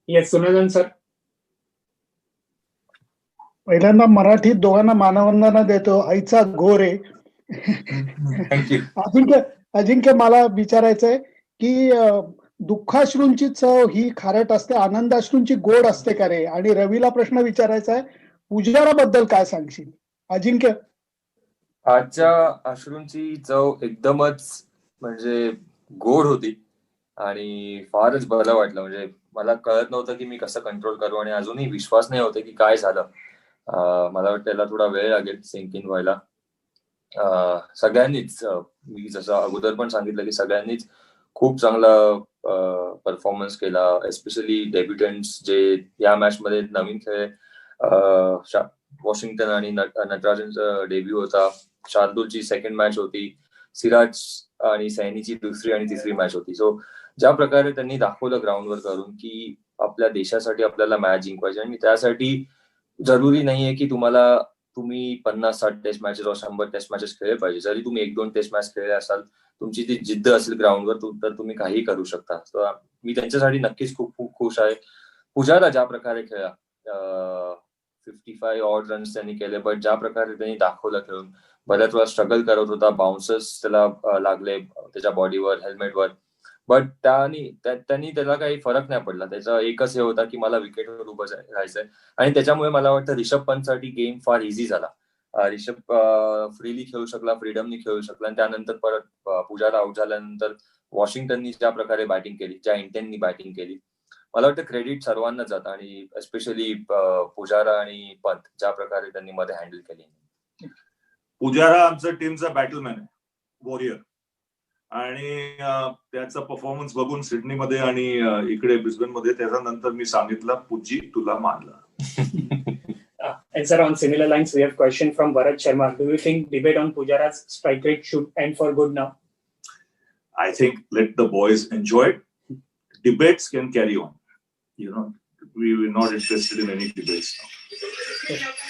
Yes, Sunandan sir. पहिल्यांदा मराठीत दोघांना मानवंदना देतो. आईचा घोर आहे. थँक्यू. अजिंक्य अजिंक्य मला विचारायचंय की दुःखाश्रूंची चव ही खारट असते, आनंदाश्रूंची गोड असते का रे? आणि रवीला प्रश्न विचारायचा आहे, पुजाराबद्दल काय सांगशील अजिंक्य? आजच्या अश्रूंची चव एकदमच म्हणजे गोड होती आणि फारच बरं वाटलं. म्हणजे मला कळत नव्हतं की मी कसं कंट्रोल करू आणि अजूनही विश्वास नाही होते की काय झालं. मला वाटतं त्याला थोडा वेळ लागेल सिंक इन व्हायला. सगळ्यांनीच मी जसं अगोदर पण सांगितलं की सगळ्यांनीच खूप चांगला परफॉर्मन्स केला. एस्पेशली डेब्युटंट्स जे या मॅच मध्ये नवीन खेळले. वॉशिंग्टन आणि नटराजनचा डेब्यू होता. शार्दूलची सेकंड मॅच होती. सिराज आणि सैनीची दुसरी आणि तिसरी मॅच होती. सो ज्या प्रकारे त्यांनी दाखवलं ग्राउंडवर करून की आपल्या देशासाठी आपल्याला मॅच जिंकवायची आणि त्यासाठी जरुरी नाहीये की तुम्ही 50-60 टेस्ट मॅचेस व 100 टेस्ट मॅचेस खेळले पाहिजे. जरी तुम्ही 1-2 टेस्ट मॅच खेळले असाल, तुमची ती जिद्द असेल ग्राउंडवर तर तुम्ही काही करू शकता. मी त्यांच्यासाठी नक्कीच खूप खूप खुश आहे. पुजारा ज्या प्रकारे खेळला, 55 ऑड रन्स त्यांनी केले, बट ज्या प्रकारे त्यांनी दाखवलं खेळून, बऱ्याच वेळा स्ट्रगल करत होता. बाउन्सर्स त्याला लागले त्याच्या बॉडीवर, हेल्मेटवर, बट त्यांनी त्याला काही फरक नाही पडला. त्याचा एकच हे होता की मला विकेटवर उभं राहायचंय आणि त्याच्यामुळे मला वाटतं रिषभ पंतसाठी गेम फार इझी झाला. रिषभ फ्रीली खेळू शकला, फ्रीडमनी खेळू शकला आणि त्यानंतर परत पुजारा आउट झाल्यानंतर वॉशिंग्टननी ज्या प्रकारे बॅटिंग केली, ज्या इंटेंटनी बॅटिंग केली, मला वाटतं क्रेडिट सर्वांना जातं आणि एस्पेशली पुजारा आणि पंत ज्या प्रकारे त्यांनी मध्ये हँडल केली. पुजारा आमचा टीमचा बॅटलमॅन आहे, वॉरियर, आणि त्याचा परफॉर्मन्स बघून सिडनीमध्ये आणि इकडे ब्रिस्बेनमध्ये त्याच्यानंतर मी सांगितलं, पुजी तुला मानला. And sir, on similar lines, we have a question from Bharat Sharma. Do you think debate on Pujara's strike rate should end for good now? I think let the boys enjoy it. Debates can carry on. We were not interested in any debates now.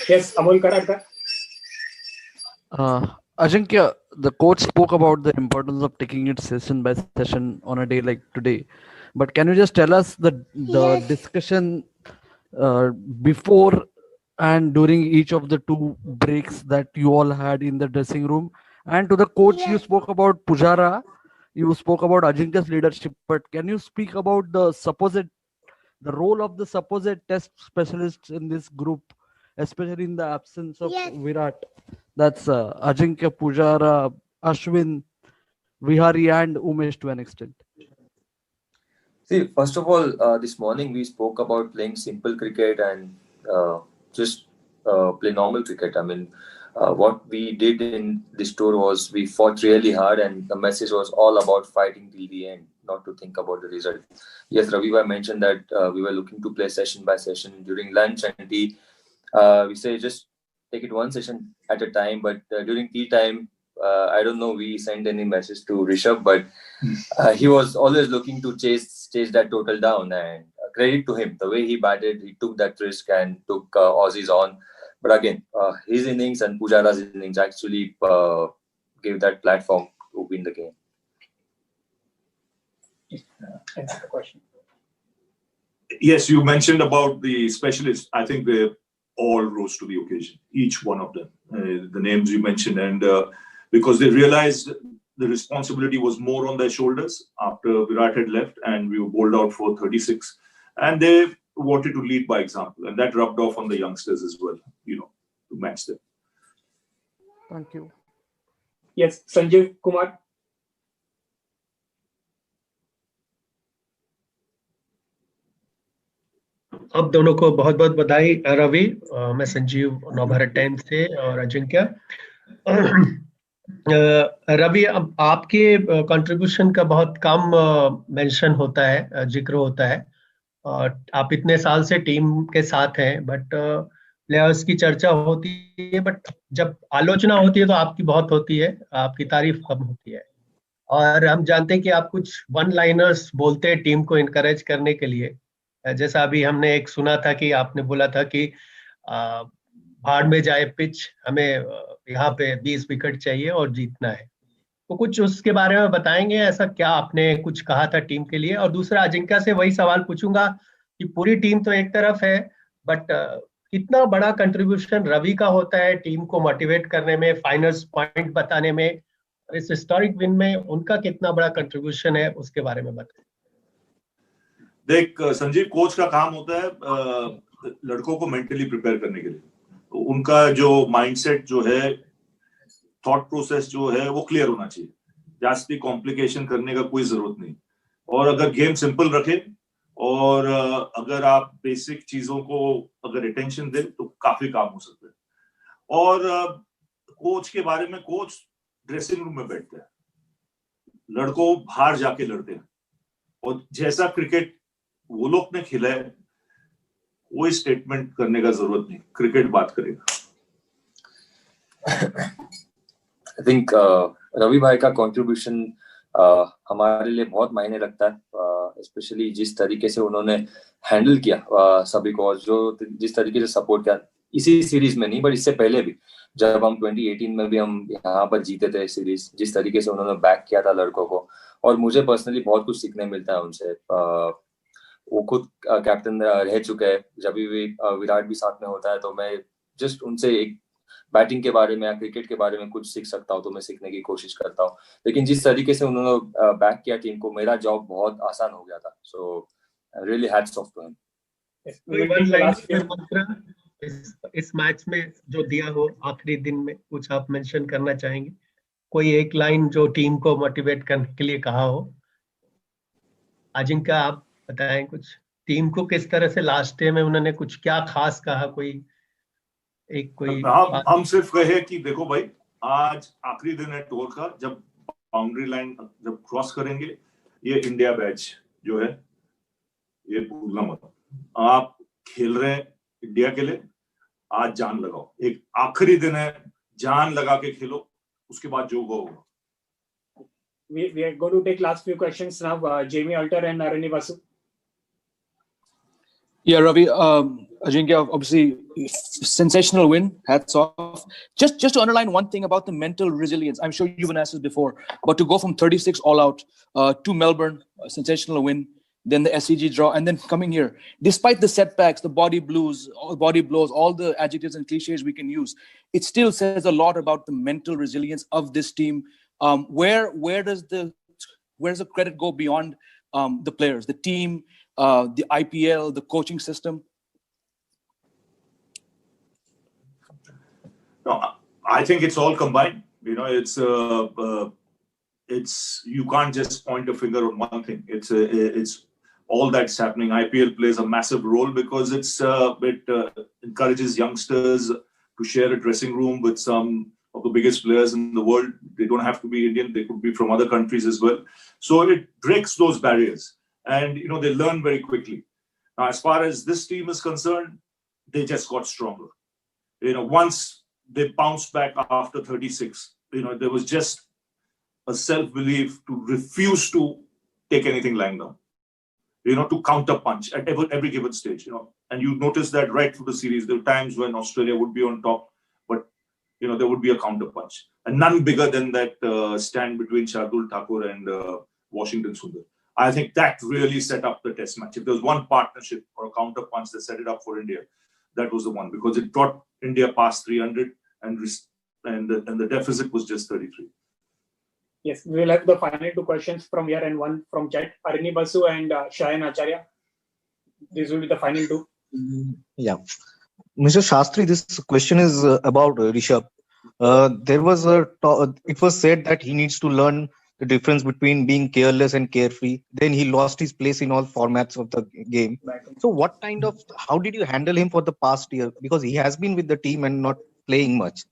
Yes, Amol Karadkar. Ajinkya, the coach spoke about the importance of taking it session by session on a day like today. But can you just tell us the discussion before and during each of the two breaks that you all had in the dressing room? And to the coach, you spoke about Pujara, you spoke about Ajinkya's leadership, but can you speak about the role of the supposed test specialists in this group, especially in the absence of Virat? That's Ajinkya, Pujara, Ashwin, Vihari and Umesh to an extent. See, first of all, this morning we spoke about playing simple cricket and just play normal cricket. I mean, what we did in this tour was we fought really hard and the message was all about fighting till the end, not to think about the result. Yes, Ravi mentioned that we were looking to play session by session during lunch and tea. We say just take it one session at a time, but during tea time, I don't know, we sent any message to Rishabh, but he was always looking to chase that total down, and credit to him, the way he batted, he took that risk and took Aussies on. But again, his innings and Pujara's innings actually gave that platform to win the game. Answer the question. Yes, you mentioned about the specialists. I think they all rose to the occasion, each one of them, the names you mentioned, and because they realized the responsibility was more on their shoulders after Virat had left and we were bowled out for 36, and they wanted to lead by example, and that rubbed off on the youngsters as well, to match them. Thank you. Yes, Sanjeev Kumar. आप दोनों को बहुत बहुत बधाई. रवि, मैं Sanjeev, Navbharat times से, और अजिंक्य. रवि, अब आपके कंट्रीब्यूशन का बहुत कम मेंशन होता है, जिक्र होता है. आप इतने साल से टीम के साथ हैं, बट प्लेयर्स की चर्चा होती है, बट जब आलोचना होती है तो आपकी बहुत होती है, आपकी तारीफ कम होती है. और हम जानते हैं कि आप कुछ वन लाइनर्स बोलते हैं टीम को इनकरेज करने के लिए. जैसा अभी हमने एक सुना था कि आपने बोला था कि भाड़ में जाए पिच, हमें यहाँ पे 20 विकेट चाहिए और जीतना है. तो कुछ उसके बारे में बताएंगे, ऐसा क्या आपने कुछ कहा था टीम के लिए? और दूसरा, अजिंक्य से वही सवाल पूछूंगा कि पूरी टीम तो एक तरफ है, बट कितना बड़ा कंट्रीब्यूशन रवि का होता है टीम को मोटिवेट करने में, फाइनल्स पॉइंट बताने में, इस हिस्टोरिक विन में उनका कितना बड़ा कंट्रीब्यूशन है, उसके बारे में बताएं। देख संजीव, कोच का काम होता है लड़कों को मेंटली प्रिपेयर करने के लिए। तो उनका जो माइंडसेट जो है, थॉट प्रोसेस जो है, वो क्लियर होना चाहिए। जास्ती कॉम्प्लिकेशन करने का कोई जरूरत नहीं। और अगर गेम सिंपल रखे और अगर आप बेसिक चीजों को अगर अटेंशन दे तो काफी काम हो सकता है। और कोच के बारे में, कोच ड्रेसिंग रूम में बैठते हैं, लड़कों बाहर जाके लड़ते हैं, और जैसा क्रिकेट वो लोग ने खेला है कोई स्टेटमेंट करने का जरूरत नहीं, क्रिकेट बात करेगा। आई थिंक रवि भाई का कंट्रीब्यूशन हमारे लिए बहुत मायने रखता है, स्पेशली जिस तरीके से उन्होंने हैंडल किया सभी को, और जो जिस तरीके से सपोर्ट किया, इसी सीरीज में नहीं बट इससे पहले भी, जब हम 2018 में भी हम यहाँ पर जीते थे सीरीज, जिस तरीके से उन्होंने बैक किया था लड़कों को, और मुझे पर्सनली बहुत कुछ सीखने मिलता है उनसे। वो खुद कैप्टन रह चुके हैं, जब भी विराट भी साथ में होता है तो मैं जस्ट उनसे एक बैटिंग के बारे में या क्रिकेट के बारे में कुछ सीख सकता हूँ तो मैं सीखने की कोशिश करता हूँ। लेकिन जिस तरीके से उन्होंने बैक किया टीम को, मेरा जॉब बहुत आसान हो गया था। So really hats off to him. इस मैच में जो दिया हो आखिरी दिन में, कुछ आप मेंशन करना चाहेंगे? कोई एक लाइन जो टीम को मोटिवेट करने के लिए कहा हो? अजिंक्य, आप बताएं कुछ, टीम को किस तरह से लास्ट डे में उन्होंने कुछ क्या खास कहा? कोई हम सिर्फ कहे कि देखो भाई, आज आखिरी दिन है टूर का, जब बाउंड्री लाइन जब क्रॉस करेंगे, ये इंडिया बैच जो है ये भूलना मत। आप खेल रहे हैं इंडिया के लिए, आज जान लगाओ। एक आखिरी दिन है, जान लगा के खेलो, उसके बाद जो होगा। We are going to take last few questions now. Jamie Alter and Arani Basu. Yeah, Ravi, Ajinkya, obviously sensational win. Hats off. Just to underline one thing about the mental resilience. I'm sure you've been asked this before, but to go from 36 all out to Melbourne, a sensational win, then the SCG draw, and then coming here, despite the setbacks, the body blows, all the adjectives and cliches we can use, it still says a lot about the mental resilience of this team. Where does the credit go beyond the players, the team, the IPL, the coaching system? No, I think it's all combined. You know, it's you can't just point a finger on one thing. It's all that's happening. IPL plays a massive role because it encourages youngsters to share a dressing room with some of the biggest players in the world. They don't have to be Indian; they could be from other countries as well. So it breaks those barriers, and you know they learn very quickly. Now, as far as this team is concerned, they just got stronger. You know, once they bounced back after 36, you know, there was just a self-belief to refuse to take anything lying down. You know, to counter punch at every given stage. You know, and you notice that right through the series. There were times when Australia would be on top, but you know there would be a counter punch, and none bigger than that stand between Shardul Thakur and Washington Sundar. I think that really set up the test match. If there was one partnership or a counter punch that set it up for India, that was the one, because it brought India past 300 and the deficit was just 33. Yes, we will have the final two questions from here and one from chat. Arani Basu and Shayan Acharya. These will be the final two. Yeah. Mr. Shastri, this question is about Rishabh. It was said that he needs to learn the difference between being careless and carefree. Then he lost his place in all formats of the game. So how did you handle him for the past year? Because he has been with the team and not playing much.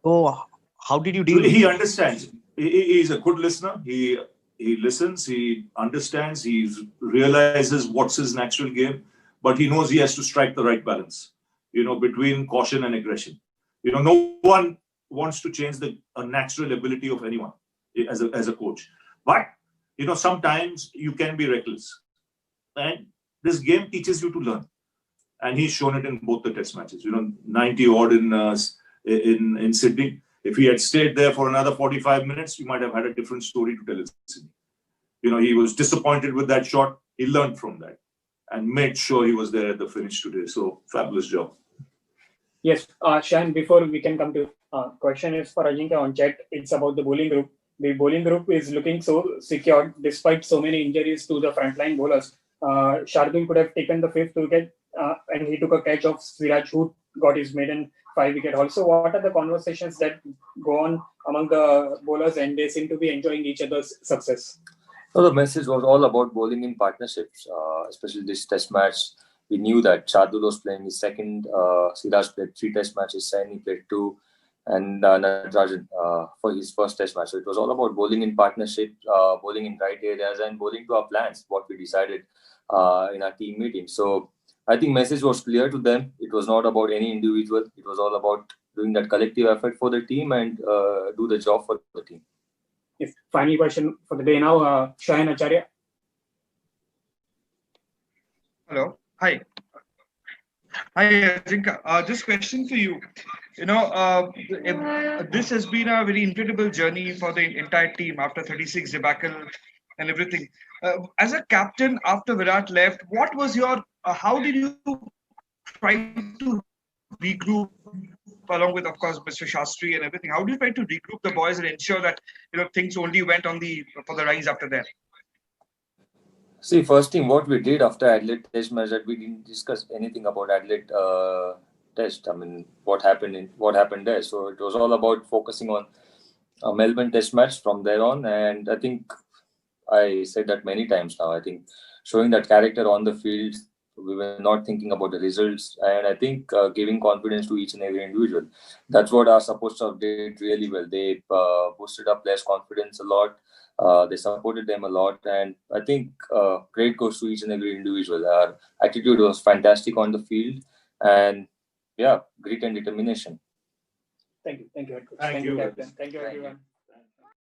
So how did you deal with him? He understands. He's a good listener. He listens, he understands, he realizes what's his natural game, but he knows he has to strike the right balance, you know, between caution and aggression. You know, no one wants to change a natural ability of anyone as a coach. But, you know, sometimes you can be reckless. And this game teaches you to learn. And he's shown it in both the test matches. You know, 90 odd in Sydney. If he had stayed there for another 45 minutes, you might have had a different story to tell in Sydney. You know, he was disappointed with that shot. He learned from that. and made sure he was there at the finish today. So fabulous job. Yes, Shan, before we can come to question is for Ajinkya on chat. It's about the bowling group. The bowling group is looking so secured despite so many injuries to the frontline bowlers. Shardul could have taken the 5th wicket and he took a catch of Siraj, who got his maiden 5-wicket haul. So what are the conversations that go on among the bowlers, and they seem to be enjoying each other's success? So the message was all about bowling in partnerships, especially this test match. We knew that Shardul was playing his second, Siraj played 3 test matches, Saini played 2, and Natarajan for his first test match. So it was all about bowling in partnership, bowling in right areas, and bowling to our plans, what we decided in our team meeting. So I think message was clear to them. It was not about any individual. It was all about doing that collective effort for the team and do the job for the team. Yes. Final question for the day now, Shayan Acharya. Hello. Hi. Hi, Ajinkya. This question for you. This has been a very incredible journey for the entire team after 36 debacle and everything. As a captain, after Virat left, what was your? How did you try to regroup, along with, of course, Mr. Shastri and everything? How do you try to regroup the boys and ensure that things only went for the rise after that? See, first thing, what we did after Adelaide Test match, that we didn't discuss anything about Adelaide Test. I mean, what happened there. So it was all about focusing on Melbourne Test match from there on. And I think I said that many times now. I think showing that character on the field, we were not thinking about the results. And I think giving confidence to each and every individual. That's what our support staff did really well. They boosted up players' confidence a lot. They supported them a lot, and I think credit goes to each and every individual. Our attitude was fantastic on the field, and yeah, grit and determination. Thank you. Thank you. Captain. Thank you, everyone.